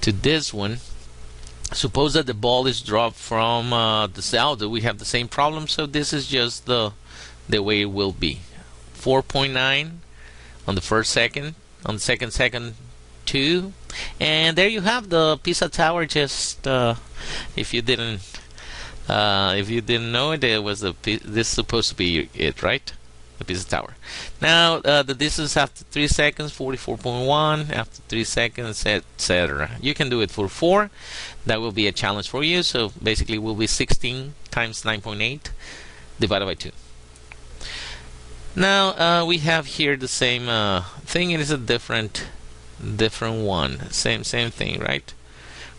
this one. Suppose that the ball is dropped from the south. We have the same problem, so this is just the way it will be. 4.9 on the first second, on the second 2, and there you have the Pisa Tower. Just if you didn't know it, this is supposed to be it, right? The Pisa Tower. Now the distance after 3 seconds, 44.1. After 3 seconds, etc. You can do it for 4. That will be a challenge for you. So basically, it will be 16 times 9.8 divided by 2. Now we have here the same thing. It is a different one. Same thing, right?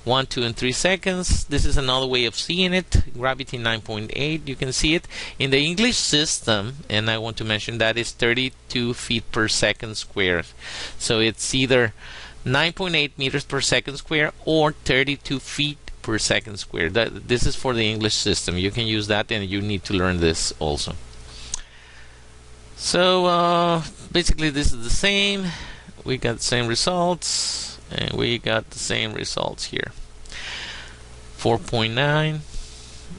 1, 2, and 3 seconds. This is another way of seeing it. Gravity 9.8. You can see it in the English system, and I want to mention that is 32 feet per second squared. So it's either 9.8 meters per second square or 32 feet per second squared. This is for the English system. You can use that, and you need to learn this also. So basically, this is the same. We got the same results, and we got the same results here. 4.9.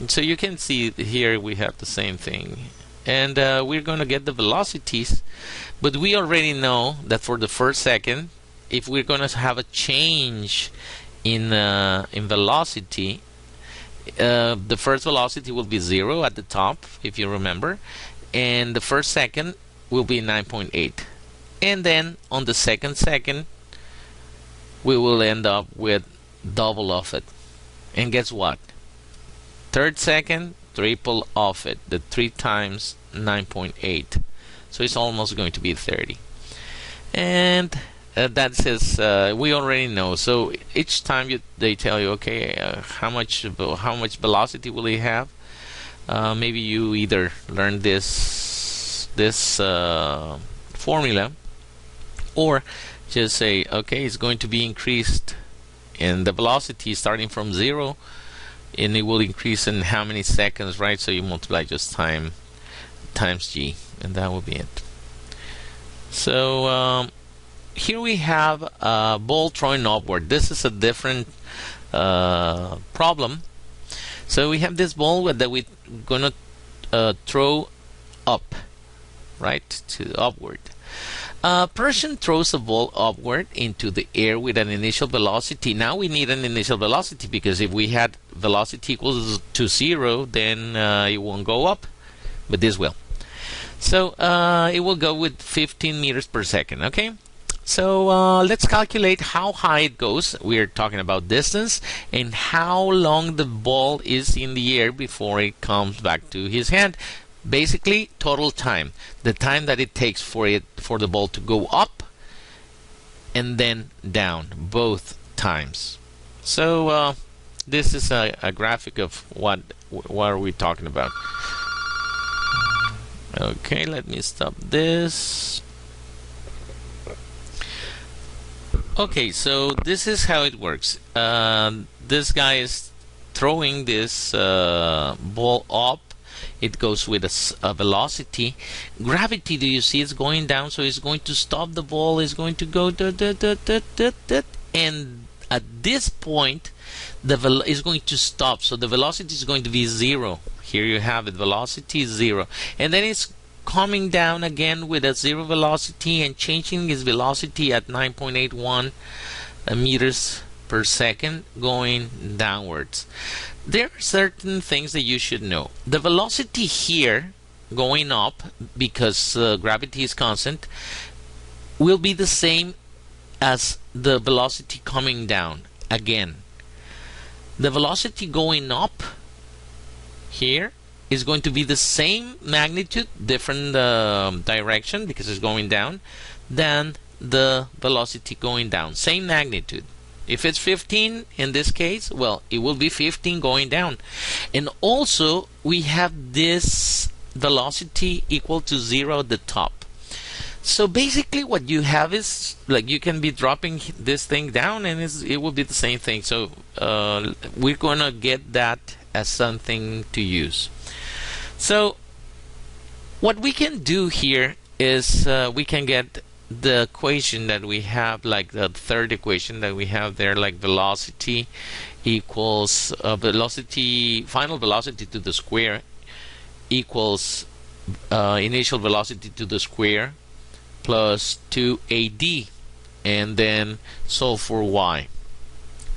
So you can see here we have the same thing, and we're going to get the velocities, but we already know that for the first second, if we're going to have a change in velocity, the first velocity will be 0 at the top, if you remember, and the first second will be 9.8. And then on the second we will end up with double of it. And guess what? Third second, triple of it. The 3 times 9.8. So it's almost going to be 30. And that says we already know. So each time they tell you, okay, how much velocity will it have? Maybe you either learn this formula, or just say, okay, it's going to be increased in the velocity starting from 0, and it will increase in how many seconds, right? So you multiply just times g, and that will be it. So here we have a ball throwing upward. This is a different problem. So we have this ball that we're gonna throw up, right, to upward. A person throws a ball upward into the air with an initial velocity. Now we need an initial velocity, because if we had velocity equals to 0, then it won't go up, but this will. So it will go with 15 meters per second, okay? So let's calculate how high it goes. We're talking about distance and how long the ball is in the air before it comes back to his hand. Basically, total time, the time that it takes for the ball to go up and then down, both times. So this is a graphic of what are we talking about. Okay, let me stop this. Okay, so this is how it works. This guy is throwing this ball up. It goes with a velocity. Gravity, do you see, it's going down, so it's going to stop the ball. It's going to go and at this point it's going to stop, so the velocity is going to be 0. Here you have it, velocity is 0, and then it's coming down again with a 0 velocity and changing its velocity at 9.81 meters per second, going downwards. There are certain things that you should know. The velocity here going up, because gravity is constant, will be the same as the velocity coming down. Again, the velocity going up here is going to be the same magnitude, different direction, because it's going down, than the velocity going down. Same magnitude. If it's 15 in this case, well, it will be 15 going down. And also, we have this velocity equal to 0 at the top. So basically what you have is, like, you can be dropping this thing down and it will be the same thing. So we're going to get that as something to use. So what we can do here is we can get the equation that we have, like the third equation that we have there, like velocity equals final velocity to the square equals initial velocity to the square plus 2AD, and then solve for y,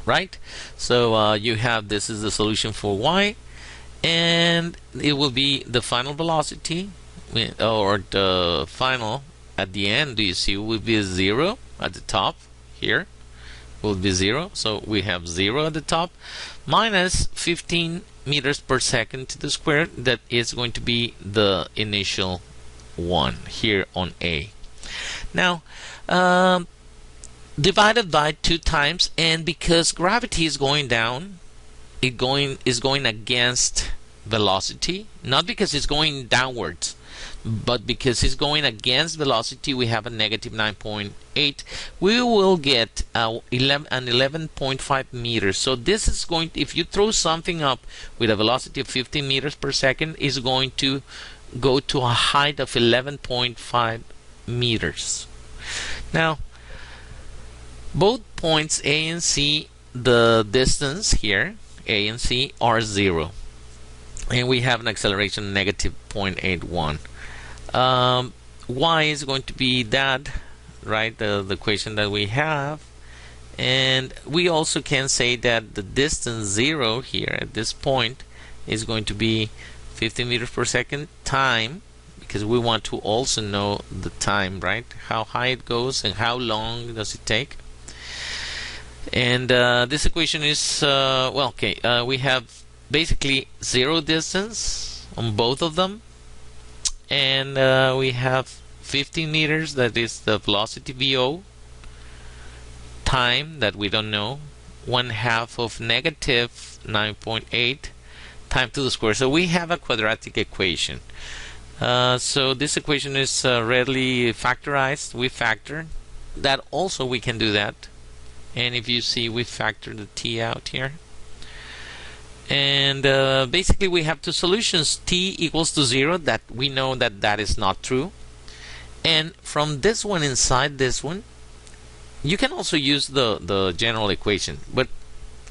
right? So you have, this is the solution for y, and it will be the final velocity, or the final at the end, do you see, will be 0 at the top here, will be 0, so we have 0 at the top, minus 15 meters per second to the square, that is going to be the initial one here on A. Now divided by 2 times, and because gravity is going down, it is going against velocity, not because it's going downwards, but because it's going against velocity, we have a negative 9.8. We will get an 11.5 meters. So this is going to, if you throw something up with a velocity of 15 meters per second, is going to go to a height of 11.5 meters. Now, both points A and C, the distance here, A and C, are 0. And we have an acceleration negative 0.81. Y is going to be that, right, the equation that we have. And we also can say that the distance 0 here at this point is going to be 15 meters per second time, because we want to also know the time, right, how high it goes and how long does it take. And this equation is we have basically 0 distance on both of them, and we have 15 meters, that is the velocity VO, time that we don't know, 1/2 of negative 9.8 time to the square. So we have a quadratic equation. So this equation is readily factorized. We factor that, also we can do that, and if you see, we factor the t out here. And basically we have two solutions. T equals to 0, that we know that that is not true. And from this one inside this one, you can also use the general equation. But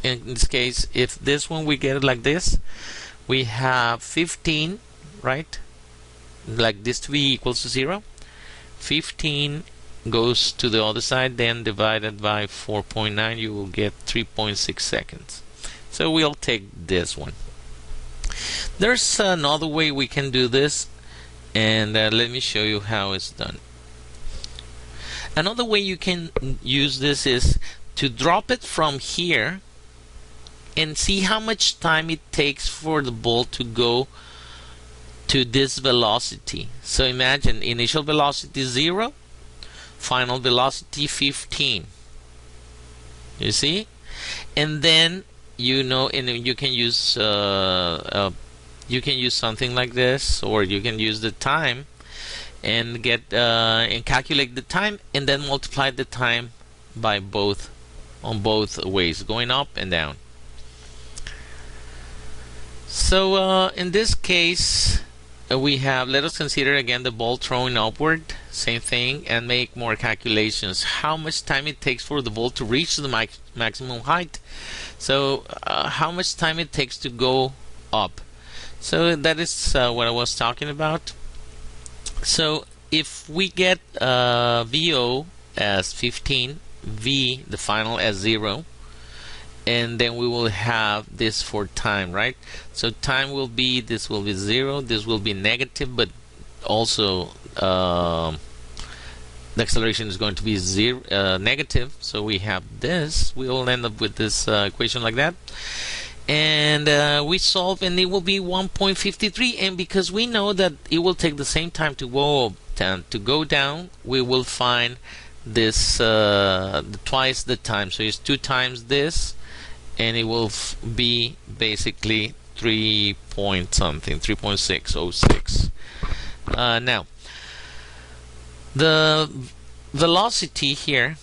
in this case, if this one we get it like this, we have 15, right? Like this to be equals to 0. 15 goes to the other side, then divided by 4.9, you will get 3.6 seconds. So we'll take this one. There's another way we can do this, and let me show you how it's done. Another way you can use this is to drop it from here and see how much time it takes for the ball to go to this velocity. So imagine initial velocity 0, final velocity 15. You see? And then you know, and you can use something like this, or you can use the time and get and calculate the time, and then multiply the time by both, on both ways, going up and down. So in this case, we have, let us consider again the ball thrown upward, same thing, and make more calculations. How much time it takes for the ball to reach the maximum height. So how much time it takes to go up. So that is what I was talking about. So if we get VO as 15, V, the final, as 0, and then we will have this for time, right? So time will be, this will be 0, this will be negative, but also the acceleration is going to be negative. So we have this, we will end up with this equation like that, and we solve, and it will be 1.53. And because we know that it will take the same time to go down, we will find this twice the time. So it's 2 times this, and it will be basically 3 point something, 3.606. Now the velocity here,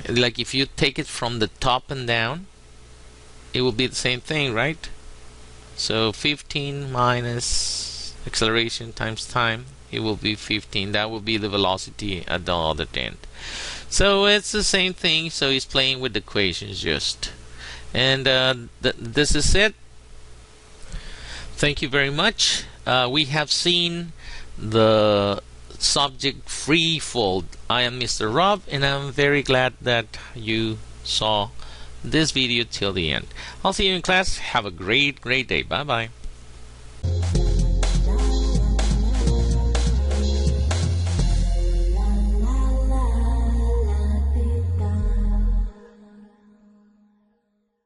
like if you take it from the top and down, it will be the same thing, right? So 15 minus acceleration times time it will be 15. That will be the velocity at the other end. So it's the same thing. So he's playing with the equations just. And this is it. Thank you very much. We have seen the subject free fall. I am Mr. Rob, and I'm very glad that you saw this video till the end. I'll see you in class. Have a great day. Bye bye.